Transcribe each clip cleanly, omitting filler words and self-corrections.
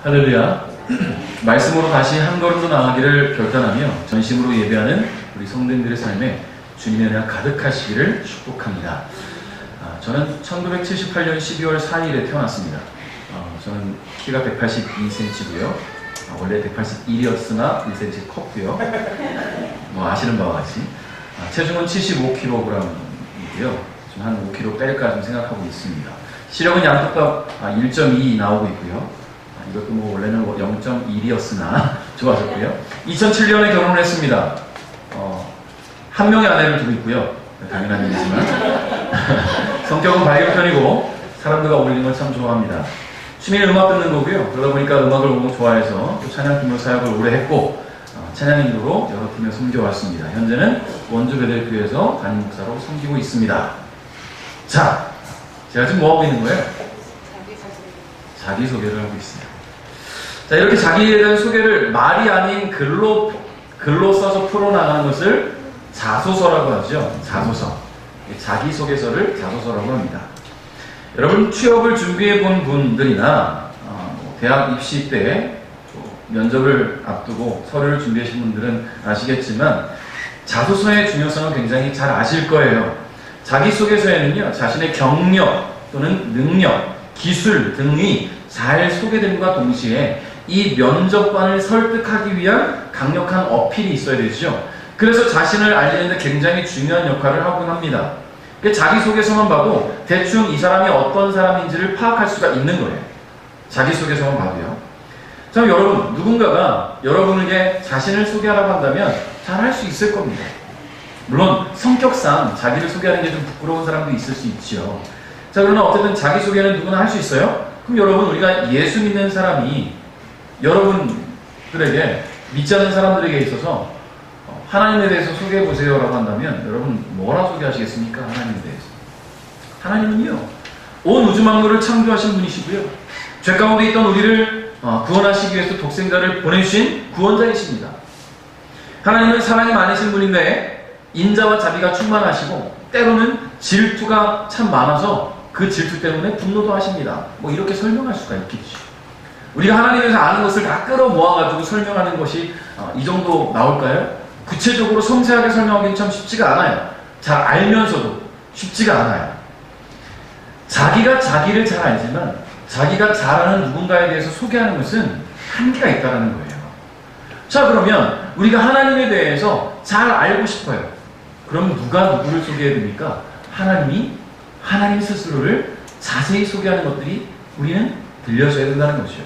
할렐루야. 말씀으로 다시 한 걸음 더 나아가기를 결단하며 전심으로 예배하는 우리 성도님들의 삶에 주님의 은혜가 가득하시기를 축복합니다. 저는 1978년 12월 4일에 태어났습니다. 저는 키가 182cm고요. 원래 181이었으나 1cm 컸고요. 아시는 바와 같이 체중은 75kg이고요. 좀 한 5kg 뺄까 좀 생각하고 있습니다. 시력은 양쪽값 1.2 나오고 있고요. 이것도 원래는 0.1이었으나 좋아졌고요. 2007년에 결혼을 했습니다. 한 명의 아내를 두고 있고요. 당연한 일이지만 성격은 밝은 편이고 사람들과 어울리는 걸 참 좋아합니다. 취미는 음악 듣는 거고요. 그러다 보니까 음악을 너무 좋아해서 또 찬양팀으로 사역을 오래 했고 찬양인으로 여러 팀에 섬겨왔습니다. 현재는 원주 베델교회에서 담임 목사로 섬기고 있습니다. 자, 제가 지금 뭐 하고 있는 거예요? 자기소개를 하고 있어요. 자, 이렇게 자기에 대한 소개를 말이 아닌 글로 써서 풀어나가는 것을 자소서라고 하죠. 자소서. 자기소개서를 자소서라고 합니다. 여러분, 취업을 준비해 본 분들이나 대학 입시 때 면접을 앞두고 서류를 준비하신 분들은 아시겠지만 자소서의 중요성을 굉장히 잘 아실 거예요. 자기소개서에는요, 자신의 경력 또는 능력, 기술 등이 잘 소개됨과 동시에 이 면접관을 설득하기 위한 강력한 어필이 있어야 되죠. 그래서 자신을 알리는 데 굉장히 중요한 역할을 하곤 합니다. 자기소개서만 봐도 대충 이 사람이 어떤 사람인지를 파악할 수가 있는 거예요. 자기소개서만 봐도요. 자, 여러분, 누군가가 여러분에게 자신을 소개하라고 한다면 잘 할 수 있을 겁니다. 물론 성격상 자기를 소개하는 게 좀 부끄러운 사람도 있을 수 있죠. 자, 그러나 어쨌든 자기소개는 누구나 할 수 있어요? 그럼 여러분, 우리가 예수 믿는 사람이 여러분들에게 믿지 않는 사람들에게 있어서 하나님에 대해서 소개해보세요 라고 한다면 여러분 뭐라 소개하시겠습니까? 하나님에 대해서. 하나님은요, 온 우주 만물을 창조하신 분이시고요, 죄 가운데 있던 우리를 구원하시기 위해서 독생자를 보내주신 구원자이십니다. 하나님은 사랑이 많으신 분인데 인자와 자비가 충만하시고 때로는 질투가 참 많아서 그 질투 때문에 분노도 하십니다. 이렇게 설명할 수가 있겠죠. 우리가 하나님에 대해서 아는 것을 다 끌어모아가지고 설명하는 것이 이 정도 나올까요? 구체적으로 섬세하게 설명하기는 참 쉽지가 않아요. 잘 알면서도 쉽지가 않아요. 자기가 자기를 잘 알지만 자기가 잘 아는 누군가에 대해서 소개하는 것은 한계가 있다는 거예요. 자, 그러면 우리가 하나님에 대해서 잘 알고 싶어요. 그럼 누가 누구를 소개해야 됩니까? 하나님이 하나님 스스로를 자세히 소개하는 것들이 우리는 들려줘야 된다는 것이죠.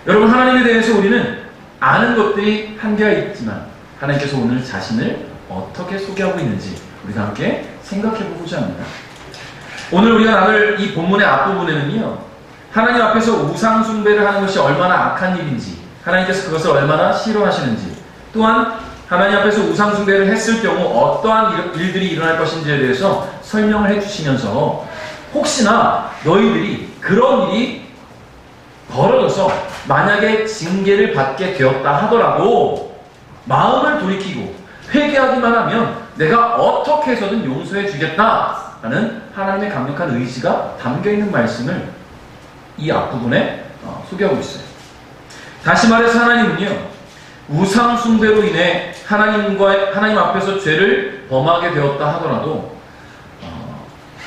여러분, 하나님에 대해서 우리는 아는 것들이 한계가 있지만 하나님께서 오늘 자신을 어떻게 소개하고 있는지 우리가 함께 생각해보고자 합니다. 오늘 우리가 나눌 이 본문의 앞부분에는요, 하나님 앞에서 우상 숭배를 하는 것이 얼마나 악한 일인지, 하나님께서 그것을 얼마나 싫어하시는지, 또한 하나님 앞에서 우상 숭배를 했을 경우 어떠한 일들이 일어날 것인지에 대해서 설명을 해주시면서 혹시나 너희들이 그런 일이 벌어져서 만약에 징계를 받게 되었다 하더라도 마음을 돌이키고 회개하기만 하면 내가 어떻게 해서든 용서해 주겠다라는 하나님의 강력한 의지가 담겨있는 말씀을 이 앞부분에 소개하고 있어요. 다시 말해서 하나님은요, 우상 숭배로 인해 하나님 앞에서 죄를 범하게 되었다 하더라도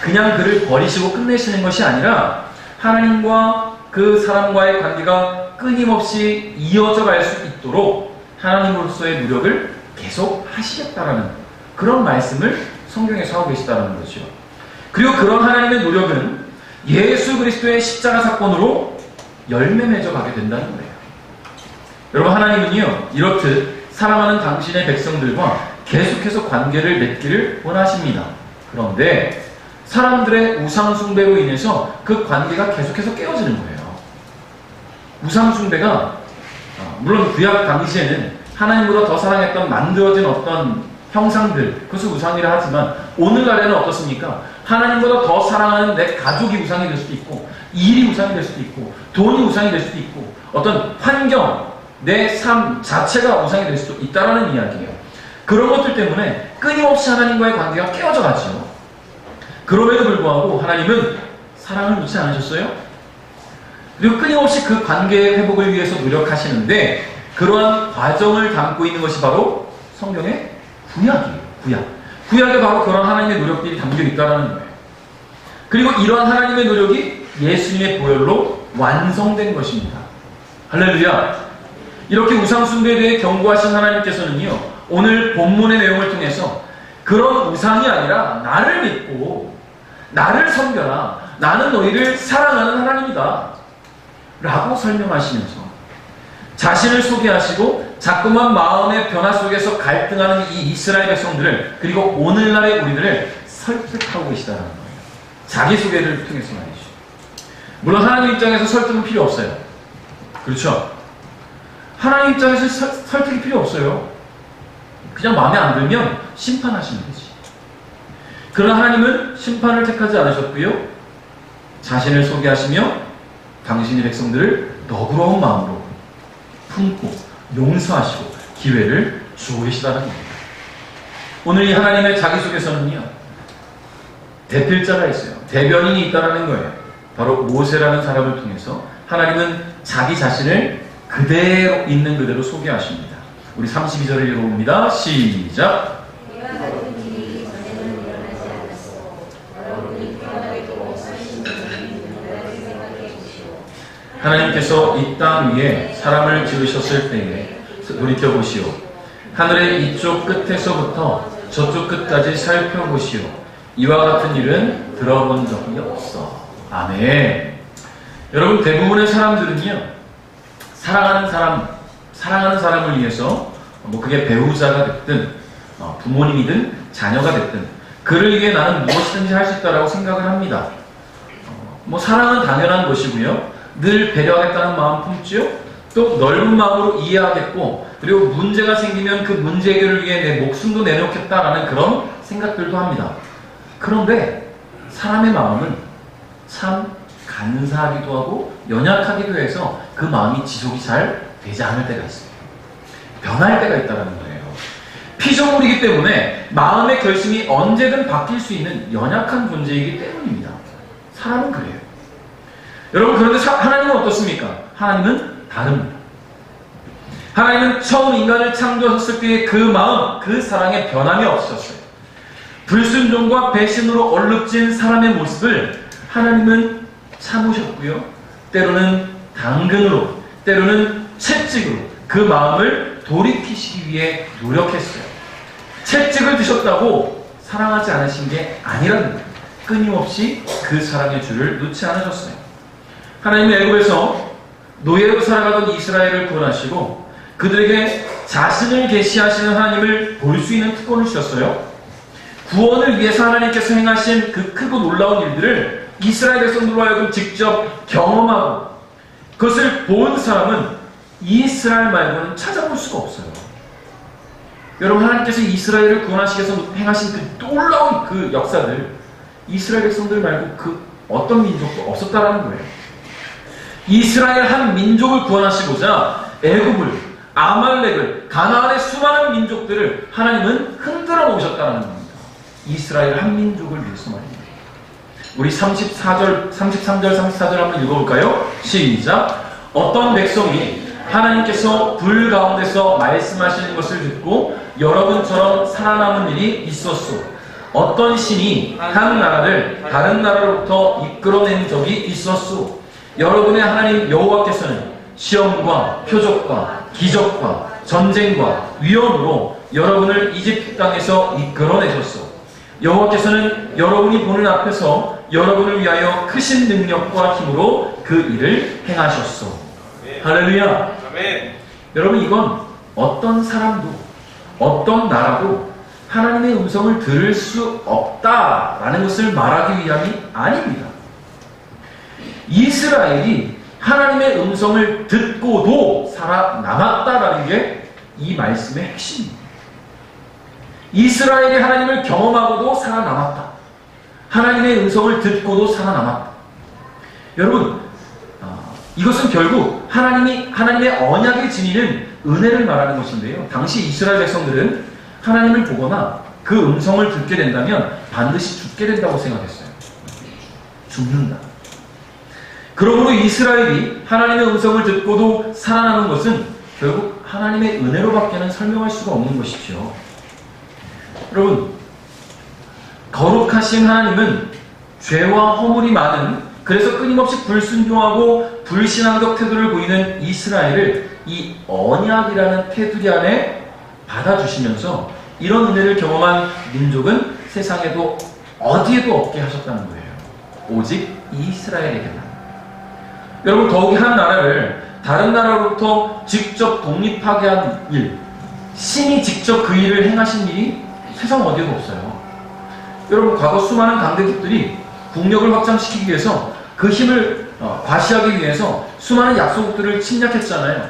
그냥 그를 버리시고 끝내시는 것이 아니라 하나님과 그 사람과의 관계가 끊임없이 이어져 갈 수 있도록 하나님으로서의 노력을 계속 하시겠다라는 그런 말씀을 성경에서 하고 계시다는 거죠. 그리고 그런 하나님의 노력은 예수 그리스도의 십자가 사건으로 열매 맺어 가게 된다는 거예요. 여러분, 하나님은요, 이렇듯 사랑하는 당신의 백성들과 계속해서 관계를 맺기를 원하십니다. 그런데 사람들의 우상 숭배로 인해서 그 관계가 계속해서 깨어지는 거예요. 우상 숭배가 물론 구약 당시에는 하나님보다 더 사랑했던 만들어진 어떤 형상들, 그것을 우상이라 하지만 오늘날에는 어떻습니까? 하나님보다 더 사랑하는 내 가족이 우상이 될 수도 있고, 일이 우상이 될 수도 있고, 돈이 우상이 될 수도 있고, 어떤 환경, 내 삶 자체가 우상이 될 수도 있다는 이야기예요. 그런 것들 때문에 끊임없이 하나님과의 관계가 깨어져 가죠. 그럼에도 불구하고 하나님은 사랑을 놓지 않으셨어요? 그리고 끊임없이 그 관계의 회복을 위해서 노력하시는데 그러한 과정을 담고 있는 것이 바로 성경의 구약이에요. 구약에 바로 그런 하나님의 노력들이 담겨 있다는 거예요. 그리고 이러한 하나님의 노력이 예수님의 보혈로 완성된 것입니다. 할렐루야. 이렇게 우상숭배에 대해 경고하신 하나님께서는요, 오늘 본문의 내용을 통해서 그런 우상이 아니라 나를 믿고 나를 섬겨라, 나는 너희를 사랑하는 하나님이다 라고 설명하시면서 자신을 소개하시고 자꾸만 마음의 변화 속에서 갈등하는 이 이스라엘 백성들을, 그리고 오늘날의 우리들을 설득하고 계시다는 거예요. 자기소개를 통해서 말이죠. 물론 하나님 입장에서 설득은 필요 없어요. 그렇죠? 하나님 입장에서 설득이 필요 없어요. 그냥 마음에 안 들면 심판하시면 되지. 그러나 하나님은 심판을 택하지 않으셨고요, 자신을 소개하시며 당신의 백성들을 너그러운 마음으로 품고 용서하시고 기회를 주고 계시다는 겁니다. 오늘 이 하나님의 자기소개서는요, 대필자가 있어요. 대변인이 있다는 거예요. 바로 모세라는 사람을 통해서 하나님은 자기 자신을 그대로 있는 그대로 소개하십니다. 우리 32절을 읽어봅니다. 시작. 하나님께서 이 땅 위에 사람을 지으셨을 때에 돌이켜보시오. 하늘의 이쪽 끝에서부터 저쪽 끝까지 살펴보시오. 이와 같은 일은 들어본 적이 없어. 아멘. 여러분, 대부분의 사람들은요, 사랑하는 사람을 위해서, 그게 배우자가 됐든 부모님이든 자녀가 됐든 그를 위해 나는 무엇이든지 할 수 있다라고 생각을 합니다. 사랑은 당연한 것이고요, 늘 배려하겠다는 마음 품지요. 또 넓은 마음으로 이해하겠고, 그리고 문제가 생기면 그 문제 해결을 위해 내 목숨도 내놓겠다라는 그런 생각들도 합니다. 그런데 사람의 마음은 참 간사하기도 하고 연약하기도 해서 그 마음이 지속이 잘 되지 않을 때가 있어요. 변할 때가 있다는 거예요. 피조물이기 때문에 마음의 결심이 언제든 바뀔 수 있는 연약한 존재이기 때문입니다. 사람은 그래요. 여러분, 그런데 하나님은 어떻습니까? 하나님은 다릅니다. 하나님은 처음 인간을 창조하셨을 때의 그 마음, 그 사랑에 변함이 없으셨어요. 불순종과 배신으로 얼룩진 사람의 모습을 하나님은 참으셨고요, 때로는 당근으로, 때로는 채찍으로 그 마음을 돌이키시기 위해 노력했어요. 채찍을 드셨다고 사랑하지 않으신 게 아니라는 거예요. 끊임없이 그 사랑의 줄을 놓지 않으셨어요. 하나님은 애굽에서 노예로 살아가던 이스라엘을 구원하시고 그들에게 자신을 계시하시는 하나님을 볼 수 있는 특권을 주셨어요. 구원을 위해서 하나님께서 행하신 그 크고 놀라운 일들을 이스라엘 백성들로 하여금 직접 경험하고 그것을 본 사람은 이스라엘 말고는 찾아볼 수가 없어요. 여러분, 하나님께서 이스라엘을 구원하시기 위해서 행하신 그 놀라운 그 역사들, 이스라엘 백성들 말고 그 어떤 민족도 없었다라는 거예요. 이스라엘 한 민족을 구원하시고자 애굽을, 아말렉을, 가나안의 수많은 민족들을 하나님은 흔들어 놓으셨다는 겁니다. 이스라엘 한 민족을 위해서 말입니다. 우리 33절, 34절 한번 읽어볼까요? 시작. 어떤 백성이 하나님께서 불 가운데서 말씀하시는 것을 듣고 여러분처럼 살아남은 일이 있었소. 어떤 신이 한 나라를 다른 나라로부터 이끌어낸 적이 있었소. 여러분의 하나님 여호와께서는 시험과 표적과 기적과 전쟁과 위험으로 여러분을 이집트 땅에서 이끌어내셨소. 여호와께서는 여러분이 보는 앞에서 여러분을 위하여 크신 능력과 힘으로 그 일을 행하셨소. 할렐루야. 아멘. 여러분, 이건 어떤 사람도 어떤 나라도 하나님의 음성을 들을 수 없다라는 것을 말하기 위함이 아닙니다. 이스라엘이 하나님의 음성을 듣고도 살아남았다라는 게 이 말씀의 핵심입니다. 이스라엘이 하나님을 경험하고도 살아남았다. 하나님의 음성을 듣고도 살아남았다. 여러분, 이것은 결국 하나님의 언약을 지니는 은혜를 말하는 것인데요. 당시 이스라엘 백성들은 하나님을 보거나 그 음성을 듣게 된다면 반드시 죽게 된다고 생각했어요. 죽는다. 그러므로 이스라엘이 하나님의 음성을 듣고도 살아나는 것은 결국 하나님의 은혜로밖에는 설명할 수가 없는 것이죠. 여러분, 거룩하신 하나님은 죄와 허물이 많은, 그래서 끊임없이 불순종하고 불신앙적 태도를 보이는 이스라엘을 이 언약이라는 테두리 안에 받아주시면서 이런 은혜를 경험한 민족은 세상에도 어디에도 없게 하셨다는 거예요. 오직 이스라엘에게만. 여러분, 더욱이 한 나라를 다른 나라로부터 직접 독립하게 한 일, 신이 직접 그 일을 행하신 일이 세상 어디에도 없어요. 여러분, 과거 수많은 강대국들이 국력을 확장시키기 위해서 그 힘을 과시하기 위해서 수많은 약소국들을 침략했잖아요.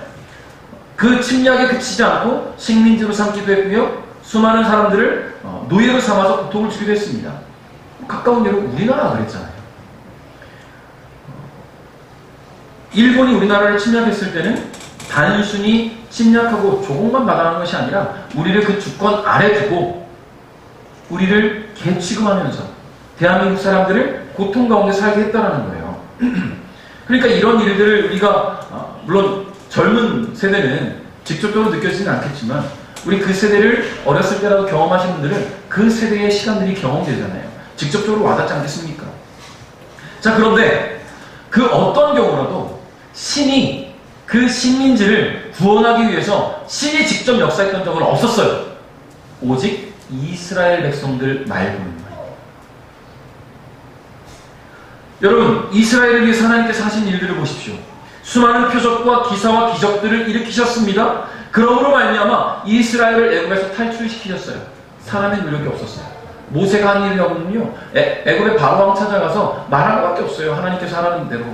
그 침략에 그치지 않고 식민지로 삼기도 했고요. 수많은 사람들을 노예로 삼아서 고통을 주기도 했습니다. 가까운 예로 우리나라가 그랬잖아요. 일본이 우리나라를 침략했을 때는 단순히 침략하고 조공만 받아가는 것이 아니라 우리를 그 주권 아래 두고 우리를 개취급하면서 대한민국 사람들을 고통 가운데 살게 했다는 거예요. 그러니까 이런 일들을 우리가 물론 젊은 세대는 직접적으로 느껴지지는 않겠지만 우리 그 세대를 어렸을 때라도 경험하신 분들은 그 세대의 시간들이 경험되잖아요. 직접적으로 와닿지 않겠습니까? 자, 그런데 그 어떤 경우라도 신이 그 식민지를 구원하기 위해서 신이 직접 역사했던 적은 없었어요. 오직 이스라엘 백성들 말고는. 여러분, 이스라엘을 위해서 하나님께서 하신 일들을 보십시오. 수많은 표적과 기사와 기적들을 일으키셨습니다. 그러므로 말미암아 이스라엘을 애굽에서 탈출시키셨어요. 사람의 노력이 없었어요. 모세가 한 일이라고는요, 애굽의 바로왕 찾아가서 말한 것밖에 없어요. 하나님께서 하라는 대로.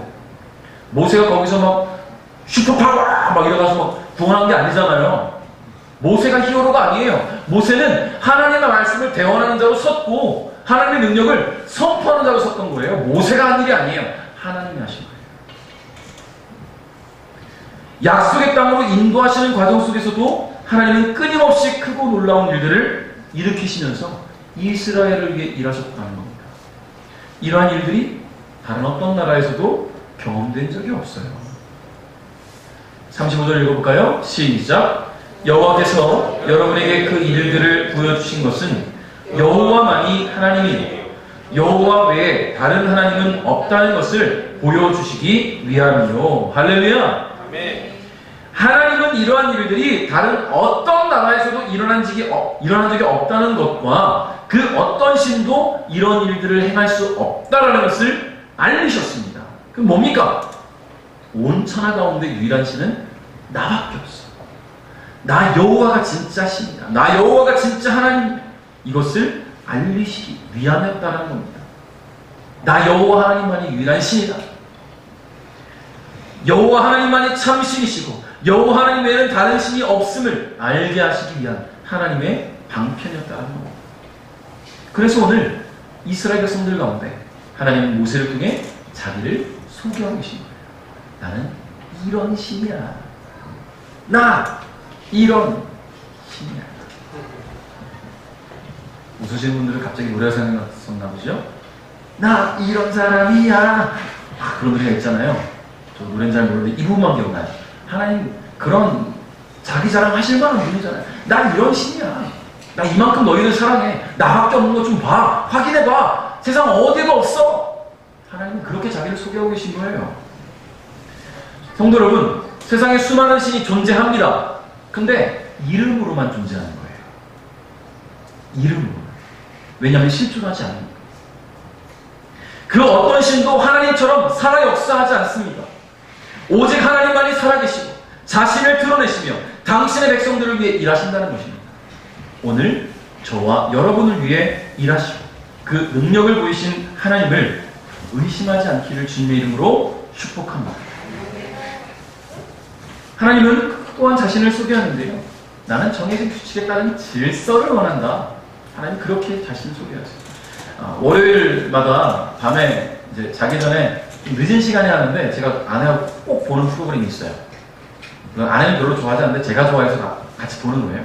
모세가 거기서 막 슈퍼파워 막 이래가서 막 구원한 게 아니잖아요. 모세가 히어로가 아니에요. 모세는 하나님의 말씀을 대언하는 자로 섰고 하나님의 능력을 선포하는 자로 섰던 거예요. 모세가 한 일이 아니에요. 하나님이 하신 거예요. 약속의 땅으로 인도하시는 과정 속에서도 하나님은 끊임없이 크고 놀라운 일들을 일으키시면서 이스라엘을 위해 일하셨다는 겁니다. 이러한 일들이 다른 어떤 나라에서도 경험된 적이 없어요. 35절 읽어볼까요? 시작. 여호와께서 여러분에게 그 일들을 보여주신 것은 여호와만이 하나님이요 여호와 외에 다른 하나님은 없다는 것을 보여주시기 위함이요. 할렐루야. 아멘. 하나님은 이러한 일들이 다른 어떤 나라에서도 일어난 적이 없다는 것과 그 어떤 신도 이런 일들을 행할 수 없다라는 것을 알리셨습니다. 그럼 뭡니까? 온 천하 가운데 유일한 신은 나밖에 없어. 나 여호와가 진짜 신이다. 나 여호와가 진짜 하나님. 이것을 알리시기 위함이었다는 겁니다. 나 여호와 하나님만이 유일한 신이다. 여호와 하나님만이 참 신이시고 여호와 하나님 외에는 다른 신이 없음을 알게 하시기 위한 하나님의 방편이었다는 겁니다. 그래서 오늘 이스라엘 백성들 가운데 하나님은 모세를 통해 자기를 소개하고 계신 거예요. 나는 이런 신이야. 나 이런 신이야. 웃으시는 분들은 갑자기 노래가 생각났었나 보죠? 나 이런 사람이야. 그런 노래가 있잖아요. 저 노래는 잘 모르는데 이 부분만 기억나요. 하나님 그런 자기 자랑 하실 만한 분이잖아요. 나 이런 신이야. 나 이만큼 너희들 사랑해. 나밖에 없는 거 좀 봐. 확인해봐. 세상 어디에도 없어. 하나님은 그렇게 자기를 소개하고 계신 거예요. 성도 여러분, 세상에 수많은 신이 존재합니다. 근데 이름으로만 존재하는 거예요. 이름으로. 왜냐하면 실존하지 않으니까. 그 어떤 신도 하나님처럼 살아 역사하지 않습니다. 오직 하나님만이 살아계시고 자신을 드러내시며 당신의 백성들을 위해 일하신다는 것입니다. 오늘 저와 여러분을 위해 일하시고 그 능력을 보이신 하나님을 의심하지 않기를 주님의 이름으로 축복합니다. 하나님은 또한 자신을 소개하는데요. 나는 정해진 규칙에 따른 질서를 원한다. 하나님 그렇게 자신을 소개하세요. 월요일마다 밤에 이제 자기 전에 좀 늦은 시간에 하는데 제가 아내하고 꼭 보는 프로그램이 있어요. 아내는 별로 좋아하지 않는데 제가 좋아해서 같이 보는 거예요.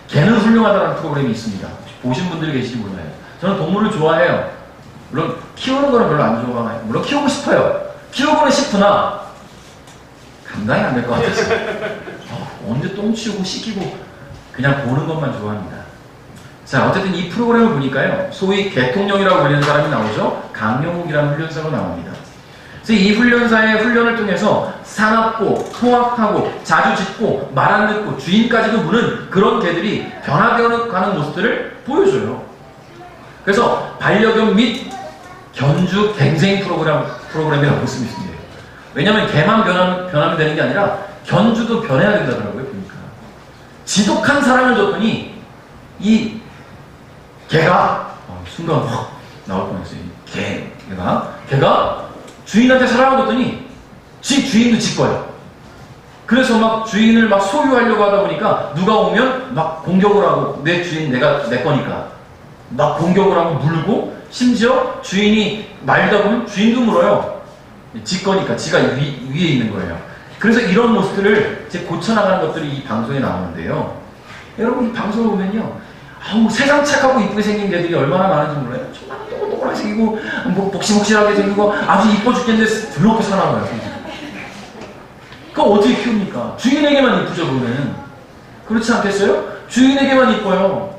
개는 훌륭하다는 프로그램이 있습니다. 보신 분들이 계실지 몰라요. 저는 동물을 좋아해요. 물론 키우는 거는 별로 안 좋아해요. 물론 키우고 싶어요. 키우고는 싶으나 감당이 안 될 것 같아서 언제 똥 치우고 씻기고 그냥 보는 것만 좋아합니다. 자, 어쨌든 이 프로그램을 보니까요, 소위 개통령이라고 불리는 사람이 나오죠. 강영욱이라는 훈련사가 나옵니다. 그래서 이 훈련사의 훈련을 통해서 사납고 포악하고 자주 짖고 말 안 듣고 주인까지도 무는 그런 개들이 변화되어가는 모습들을 보여줘요. 그래서 반려견 및 견주 갱생 프로그램이라고 볼 수 있습니다. 왜냐하면 개만 변하면 되는 게 아니라 견주도 변해야 된다더라고요. 보니까 지독한 사랑을 줬더니 이 개가 순간 확 나올 뻔했어요. 개가 주인한테 사랑을 줬더니 주인도 짖고요. 그래서 막 주인을 막 소유하려고 하다 보니까 누가 오면 막 공격을 하고, 내 주인 내 거니까 막 공격을 하고 물고, 심지어 주인이 말다 보면 주인도 물어요. 지 거니까, 지가 위에 있는 거예요. 그래서 이런 모습들을 이제 고쳐나가는 것들이 이 방송에 나오는데요. 여러분, 이 방송을 보면요, 세상 착하고 이쁘게 생긴 개들이 얼마나 많은지 몰라요. 정말 똑똑하게 생기고, 뭐 복실복실하게 생기고, 아주 이뻐 죽겠는데 더럽게 사나워요. 그거 어떻게 키웁니까? 주인에게만 이쁘죠, 그러면. 그렇지 않겠어요? 주인에게만 이뻐요.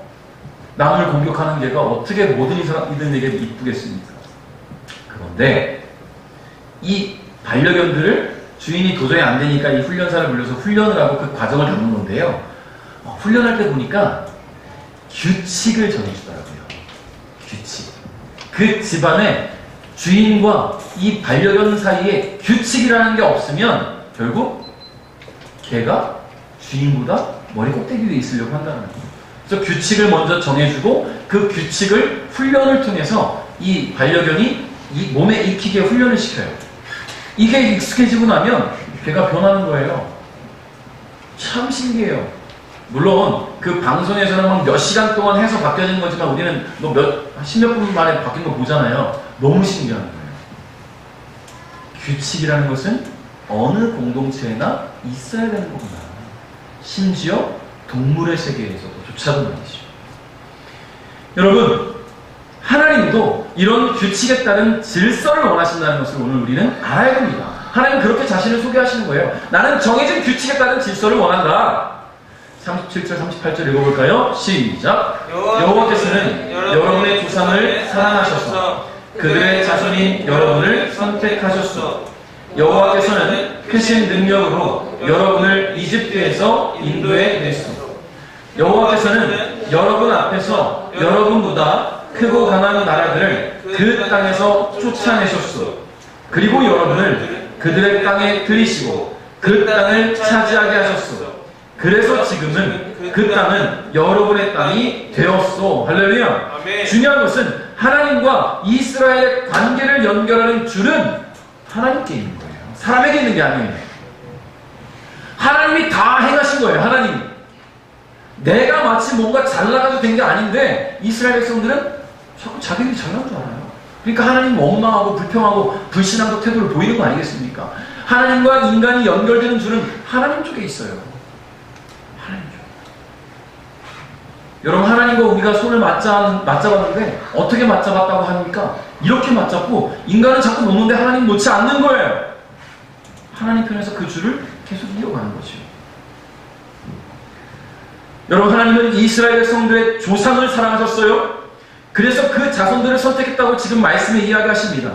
남을 공격하는 개가 어떻게 모든 이들에게 이쁘겠습니까? 그런데 이 반려견들을 주인이 도저히 안 되니까 이 훈련사를 불러서 훈련을 하고 그 과정을 담는 건데요. 훈련할 때 보니까 규칙을 정해주더라고요. 규칙. 그 집안에 주인과 이 반려견 사이에 규칙이라는 게 없으면 결국 개가 주인보다 머리 꼭대기 위에 있으려고 한다는 거예요. 그래서 규칙을 먼저 정해주고 그 규칙을 훈련을 통해서 이 반려견이 이 몸에 익히게 훈련을 시켜요. 이게 익숙해지고 나면 개가 변하는 거예요. 참 신기해요. 물론 그 방송에서는 막 몇 시간 동안 해서 바뀌어지는 거지만 우리는 뭐 십몇 분 만에 바뀐 거 보잖아요. 너무 신기한 거예요. 규칙이라는 것은 어느 공동체에나 있어야 되는 거구나. 심지어 동물의 세계에서조차도 말이죠. 여러분, 하나님도 이런 규칙에 따른 질서를 원하신다는 것을 오늘 우리는 알아야 됩니다. 하나님 그렇게 자신을 소개하시는 거예요. 나는 정해진 규칙에 따른 질서를 원한다. 37절, 38절 읽어볼까요? 시작! 여호와께서는 여러분의 조상을 사랑하셔서 그들의 자손인 여러분을 선택하셨소. 여호와께서는 크신 능력으로 여러분을 이집트에서 인도해 내시소. 여호와께서는 여러분 앞에서 여러분보다 크고 강한 나라들을 그 땅에서 쫓아내셨소. 그리고 여러분을 그들의 땅에 들이시고 그 땅을 차지하게 하셨소. 그래서 지금은 그 땅은 여러분의 땅이 되었소. 할렐루야. 아멘. 중요한 것은 하나님과 이스라엘의 관계를 연결하는 줄은 하나님께 있는 거예요. 사람에게 있는 게 아니에요. 하나님이 다 행하신 거예요. 하나님이. 내가 마치 뭔가 잘나가도 된 게 아닌데 이스라엘 백성들은 자꾸 자기들이 잘난 줄 알아요. 그러니까 하나님 원망하고 불평하고 불신앙적 태도를 보이는 거 아니겠습니까? 하나님과 인간이 연결되는 줄은 하나님 쪽에 있어요. 여러분, 하나님과 우리가 손을 맞잡았는데 어떻게 맞잡았다고 합니까? 이렇게 맞잡고 인간은 자꾸 놓는데 하나님 놓지 않는 거예요. 하나님 편에서 그 줄을 계속 이어가는 거죠. 여러분, 하나님은 이스라엘 백성들의 조상을 사랑하셨어요. 그래서 그 자손들을 선택했다고 지금 말씀에 이야기하십니다.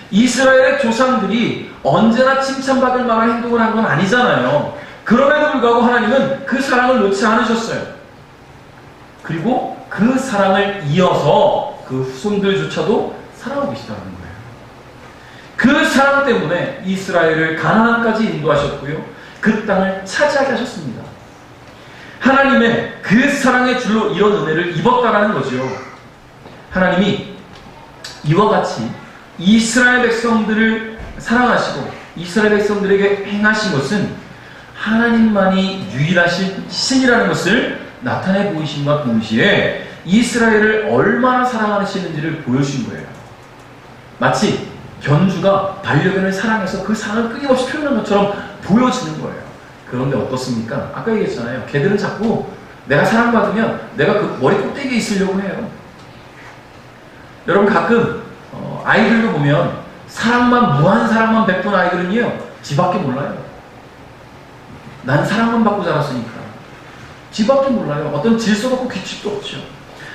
이스라엘의 조상들이 언제나 칭찬받을 만한 행동을 한 건 아니잖아요. 그럼에도 불구하고 하나님은 그 사랑을 놓지 않으셨어요. 그리고 그 사랑을 이어서 그 후손들조차도 사랑하고 계시다는 거예요. 그 사랑 때문에 이스라엘을 가나안까지 인도하셨고요. 그 땅을 차지하게 하셨습니다. 하나님의 그 사랑의 줄로 이런 은혜를 입었다라는 거죠. 하나님이 이와 같이 이스라엘 백성들을 사랑하시고 이스라엘 백성들에게 행하신 것은 하나님만이 유일하신 신이라는 것을 나타내 보이심과 동시에 이스라엘을 얼마나 사랑하시는지를 보여주신 거예요. 마치 견주가 반려견을 사랑해서 그 사랑을 끊임없이 표현한 것처럼 보여지는 거예요. 그런데 어떻습니까? 아까 얘기했잖아요. 개들은 자꾸 내가 사랑받으면 내가 그 머리 꼭대기에 있으려고 해요. 여러분, 가끔 아이들도 보면 사랑만, 무한 사랑만 베푼 아이들은요, 지밖에 몰라요. 난 사랑만 받고 자랐으니까. 지밖에 몰라요. 어떤 질서도 없고 규칙도 없죠.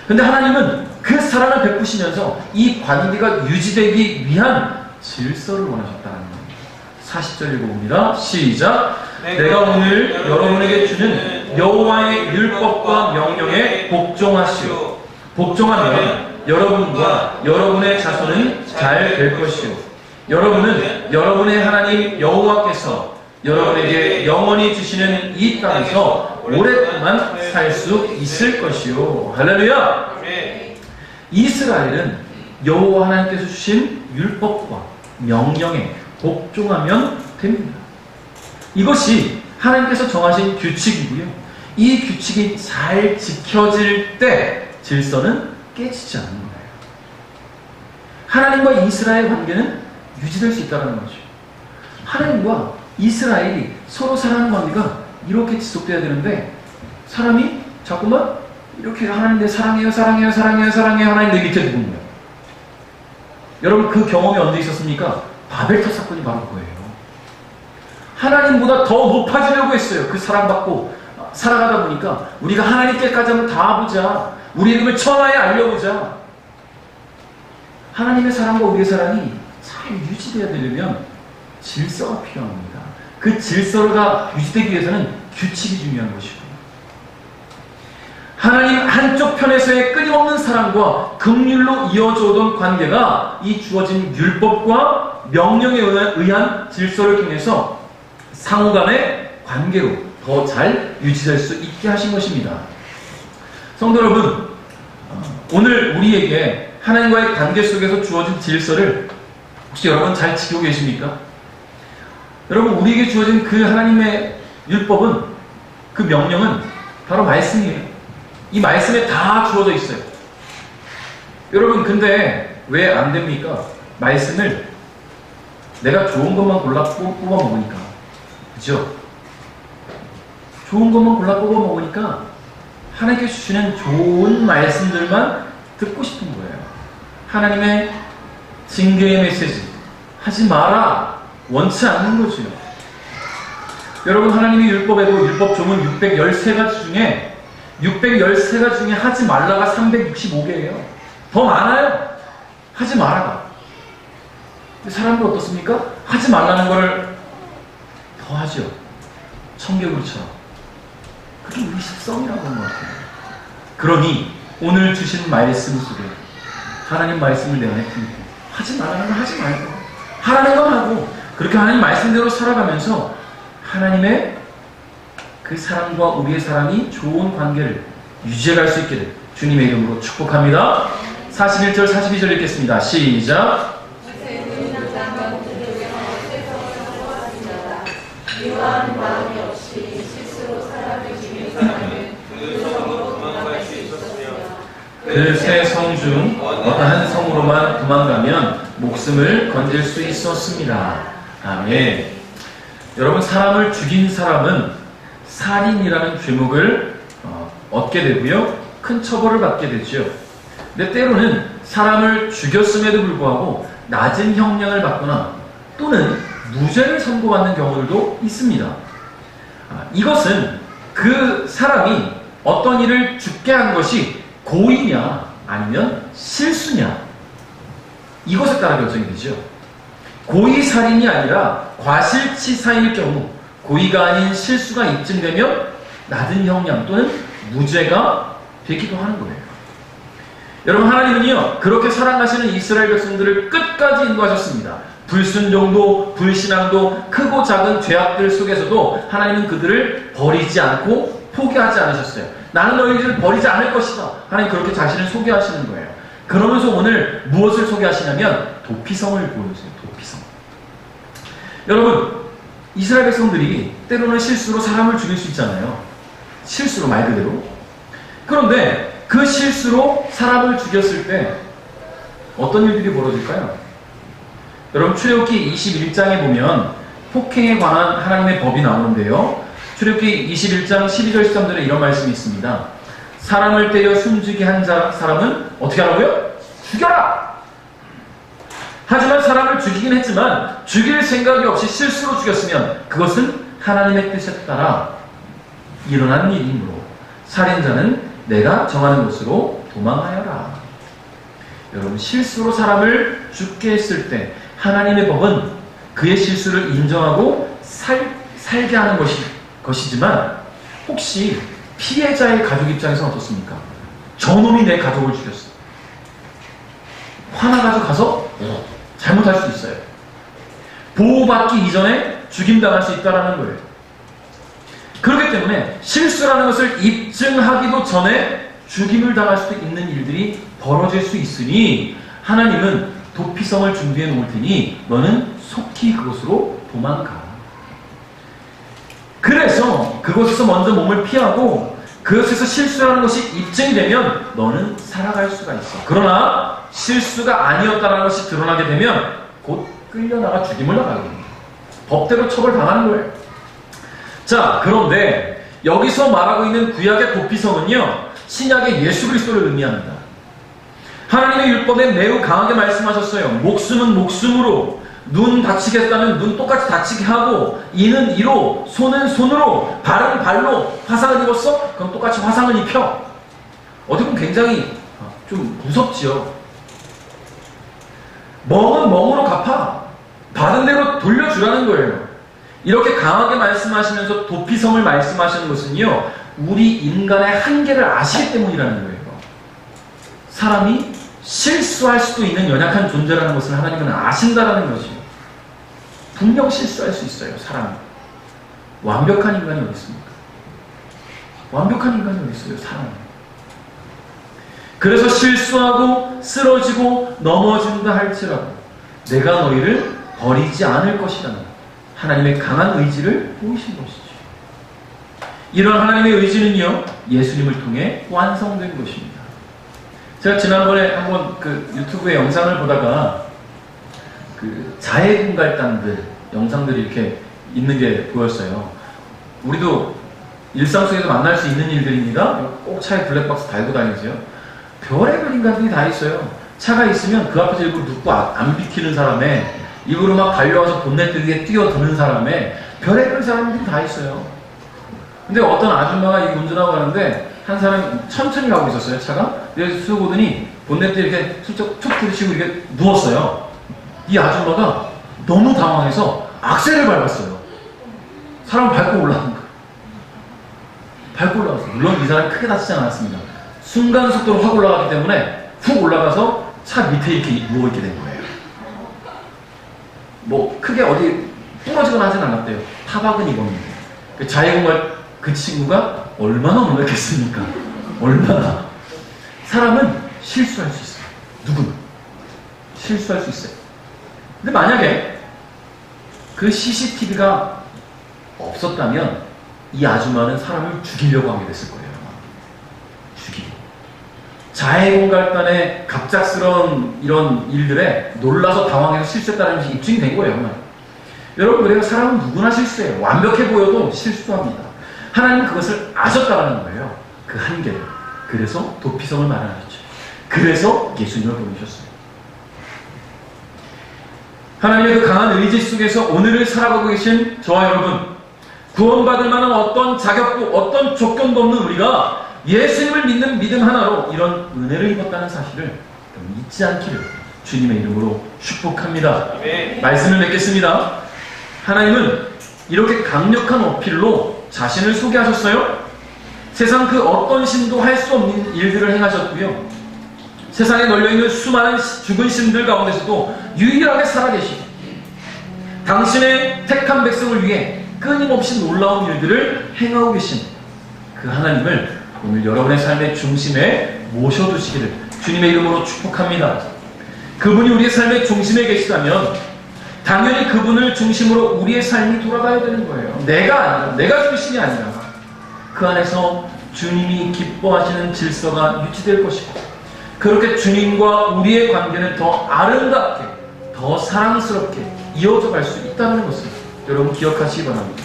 근데 하나님은 그 사랑을 베푸시면서 이 관계가 유지되기 위한 질서를 원하셨다는 겁니다. 40절 읽어봅니다. 시작. 내가 오늘 여러분에게 주는 여호와의 율법과 명령에 복종하시오. 복종하면 여러분과 여러분의 자손은 잘 될 것이오. 여러분은 여러분의 하나님 여호와께서 여러분에게 영원히 주시는 이 땅에서 오랫동안 살 수 있을 것이오. 할렐루야! 이스라엘은 여호와 하나님께서 주신 율법과 명령에 복종하면 됩니다. 이것이 하나님께서 정하신 규칙이고요. 이 규칙이 잘 지켜질 때 질서는 깨지지 않는 거예요. 하나님과 이스라엘 관계는 유지될 수 있다는 거죠. 하나님과 이스라엘이 서로 사랑하는 관계가 이렇게 지속돼야 되는데 사람이 자꾸만 이렇게 하나님 내 사랑해요, 사랑해요, 사랑해요, 사랑해요 하나님 내 밑에 두는 거예요. 여러분 그 경험이 언제 있었습니까? 바벨탑 사건이 바로 그거예요. 하나님보다 더 높아지려고 했어요. 그 사랑받고 살아가다 보니까 우리가 하나님께까지 한번 닿아보자. 우리 이름을 천하에 알려보자. 하나님의 사랑과 우리의 사랑이 잘 유지되어야 되려면 질서가 필요합니다. 그 질서가 유지되기 위해서는 규칙이 중요한 것이고 하나님 한쪽 편에서의 끊임없는 사랑과 긍휼로 이어져 오던 관계가 이 주어진 율법과 명령에 의한 질서를 통해서 상호 간의 관계로 더 잘 유지될 수 있게 하신 것입니다. 성도 여러분, 오늘 우리에게 하나님과의 관계 속에서 주어진 질서를 혹시 여러분 잘 지키고 계십니까? 여러분 우리에게 주어진 그 하나님의 율법은 그 명령은 바로 말씀이에요. 이 말씀에 다 주어져 있어요. 여러분 근데 왜 안 됩니까? 말씀을 내가 좋은 것만 골라 뽑아 먹으니까. 그죠? 좋은 것만 골라 뽑아 먹으니까 하나님께서 주시는 좋은 말씀들만 듣고 싶은 거예요. 하나님의 징계의 메시지 하지 마라 원치 않는 거죠. 여러분 하나님의 율법에도 율법 조문 613가지 중에 하지 말라가 365개예요. 더 많아요. 하지 마라가. 근데 사람들 어떻습니까? 하지 말라는 거를 더 하죠. 청개구리처럼. 그게 우리 식성이라고 하는 것 같아요. 그러니 오늘 주신 말씀 속에 하나님 말씀을 내 안에 품고 하지 말라는 걸 하지 말고 하라는 건 하고 그렇게 하나님 말씀대로 살아가면서 하나님의 그 사랑과 우리의 사랑이 좋은 관계를 유지해갈 수 있기를 주님의 이름으로 축복합니다. 41절 42절 읽겠습니다. 시작. 그 세 성 중 어떠한 성으로만 도망가면 목숨을 건질 수 있었습니다. 아멘. 여러분 사람을 죽인 사람은 살인이라는 죄목을 얻게 되고요. 큰 처벌을 받게 되죠. 근데 때로는 사람을 죽였음에도 불구하고 낮은 형량을 받거나 또는 무죄를 선고받는 경우들도 있습니다. 이것은 그 사람이 어떤 일을 죽게 한 것이 고의냐 아니면 실수냐 이것에 따라 결정이 되죠. 고의 살인이 아니라 과실치사일 경우 고의가 아닌 실수가 입증되면 낮은 형량 또는 무죄가 되기도 하는 거예요. 여러분 하나님은요 그렇게 사랑하시는 이스라엘 백성들을 끝까지 인도하셨습니다. 불순종도 불신앙도 크고 작은 죄악들 속에서도 하나님은 그들을 버리지 않고 포기하지 않으셨어요. 나는 너희들을 버리지 않을 것이다. 하나님 그렇게 자신을 소개하시는 거예요. 그러면서 오늘 무엇을 소개하시냐면 도피성을 보여주세요. 도피성. 여러분 이스라엘 백성들이 때로는 실수로 사람을 죽일 수 있잖아요. 실수로 말 그대로. 그런데 그 실수로 사람을 죽였을 때 어떤 일들이 벌어질까요? 여러분 출애굽기 21장에 보면 폭행에 관한 하나님의 법이 나오는데요. 출애굽기 21장 12절 13절에 이런 말씀이 있습니다. 사람을 때려 숨지게 한 사람은 어떻게 하라고요? 죽여라! 하지만 사람을 죽이긴 했지만 죽일 생각이 없이 실수로 죽였으면 그것은 하나님의 뜻에 따라 일어난 일이므로 살인자는 내가 정하는 곳으로 도망하여라. 여러분, 실수로 사람을 죽게 했을 때 하나님의 법은 그의 실수를 인정하고 살게 하는 것이지만 혹시 피해자의 가족 입장에서는 어떻습니까? 저놈이 내 가족을 죽였어. 화나가지고 가서 잘못할 수 있어요. 보호받기 이전에 죽임당할 수 있다는 거예요. 그렇기 때문에 실수라는 것을 입증하기도 전에 죽임을 당할 수도 있는 일들이 벌어질 수 있으니 하나님은 도피성을 준비해 놓을 테니 너는 속히 그곳으로 도망가. 그래서 그곳에서 먼저 몸을 피하고 그것에서 실수라는 것이 입증이 되면 너는 살아갈 수가 있어. 그러나 실수가 아니었다는 것이 드러나게 되면 곧 끌려나가 죽임을 당하게 됩니다. 법대로 처벌당하는 거예요. 자, 그런데 여기서 말하고 있는 구약의 도피성은요, 신약의 예수 그리스도를 의미합니다. 하나님의 율법에 매우 강하게 말씀하셨어요. 목숨은 목숨으로, 눈 다치겠다면 눈 똑같이 다치게 하고, 이는 이로, 손은 손으로, 발은 발로. 화상을 입었어? 그럼 똑같이 화상을 입혀. 어떻게 보면 굉장히 좀 무섭지요. 멍은 멍으로 갚아. 받은 대로 돌려주라는 거예요. 이렇게 강하게 말씀하시면서 도피성을 말씀하시는 것은요, 우리 인간의 한계를 아시기 때문이라는 거예요. 사람이 실수할 수도 있는 연약한 존재라는 것을 하나님은 아신다라는 것이에요. 분명 실수할 수 있어요, 사람이. 완벽한 인간이 어디 있습니까? 완벽한 인간이 어디 있어요, 사람이. 그래서 실수하고 쓰러지고 넘어진다 할지라도 내가 너희를 버리지 않을 것이라는 하나님의 강한 의지를 보이신 것이죠. 이런 하나님의 의지는요, 예수님을 통해 완성된 것입니다. 제가 지난번에 한번 그 유튜브의 영상을 보다가 그 자해공갈단들 영상들이 이렇게 있는 게 보였어요. 우리도 일상 속에서 만날 수 있는 일들입니다. 꼭 차에 블랙박스 달고 다니세요. 별의별 인간들이 다 있어요. 차가 있으면 그 앞에서 일부러 눕고 안 비키는 사람에, 일부러 막 달려와서 본네트 위에 뛰어드는 사람에, 별의별 사람들이 다 있어요. 근데 어떤 아줌마가 이 운전하고 가는데 한 사람이 천천히 가고 있었어요, 차가. 그래서 쑥 오더니 본네트 이렇게 툭툭 부딪히고 이렇게 누웠어요. 이 아줌마가 너무 당황해서 악셀을 밟았어요. 사람 밟고 올라간 거예요. 밟고 올라갔어요. 물론 이 사람이 크게 다치지 않았습니다. 순간 속도로 확 올라가기 때문에 훅 올라가서 차 밑에 이렇게 누워있게 된 거예요. 뭐 크게 어디 부러지거나 하진 않았대요. 타박은 입었는데. 그 자해공갈 그 친구가 얼마나 놀랐겠습니까? 얼마나. 사람은 실수할 수 있어요. 누구나 실수할 수 있어요. 근데 만약에 그 CCTV가 없었다면 이 아줌마는 사람을 죽이려고 하게 됐을 거예요. 죽이고. 자해공갈단의 갑작스러운 이런 일들에 놀라서 당황해서 실수했다는 것이 입증이 된 거예요. 여러분, 그래요. 사람은 누구나 실수해요. 완벽해 보여도 실수도 합니다. 하나님은 그것을 아셨다는 거예요. 그 한계를. 그래서 도피성을 마련하셨죠. 그래서 예수님을 보내셨어요. 하나님의 그 강한 의지 속에서 오늘을 살아가고 계신 저와 여러분, 구원받을 만한 어떤 자격도 어떤 조건도 없는 우리가 예수님을 믿는 믿음 하나로 이런 은혜를 입었다는 사실을 잊지 않기를 주님의 이름으로 축복합니다. 말씀을 맺겠습니다. 하나님은 이렇게 강력한 어필로 자신을 소개하셨어요. 세상 그 어떤 신도 할 수 없는 일들을 행하셨고요. 세상에 널려있는 수많은 죽은 신들 가운데서도 유일하게 살아계시고 당신의 택한 백성을 위해 끊임없이 놀라운 일들을 행하고 계신 그 하나님을 오늘 여러분의 삶의 중심에 모셔두시기를 주님의 이름으로 축복합니다. 그분이 우리의 삶의 중심에 계시다면 당연히 그분을 중심으로 우리의 삶이 돌아가야 되는 거예요. 내가 아니라, 내가 중심이 아니라 그 안에서 주님이 기뻐하시는 질서가 유지될 것이고, 그렇게 주님과 우리의 관계는 더 아름답게, 더 사랑스럽게 이어져 갈 수 있다는 것을 여러분 기억하시기 바랍니다.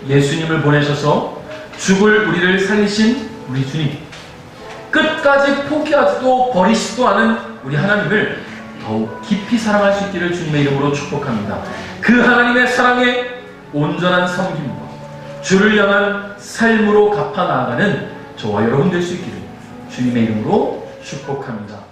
예수님을 보내셔서 죽을 우리를 살리신 우리 주님, 끝까지 포기하지도 버리시지도 않은 우리 하나님을 더욱 깊이 사랑할 수 있기를 주님의 이름으로 축복합니다. 그 하나님의 사랑에 온전한 섬김과 주를 향한 삶으로 갚아 나아가는 저와 여러분 될 수 있기를 주님의 이름으로 축복합니다.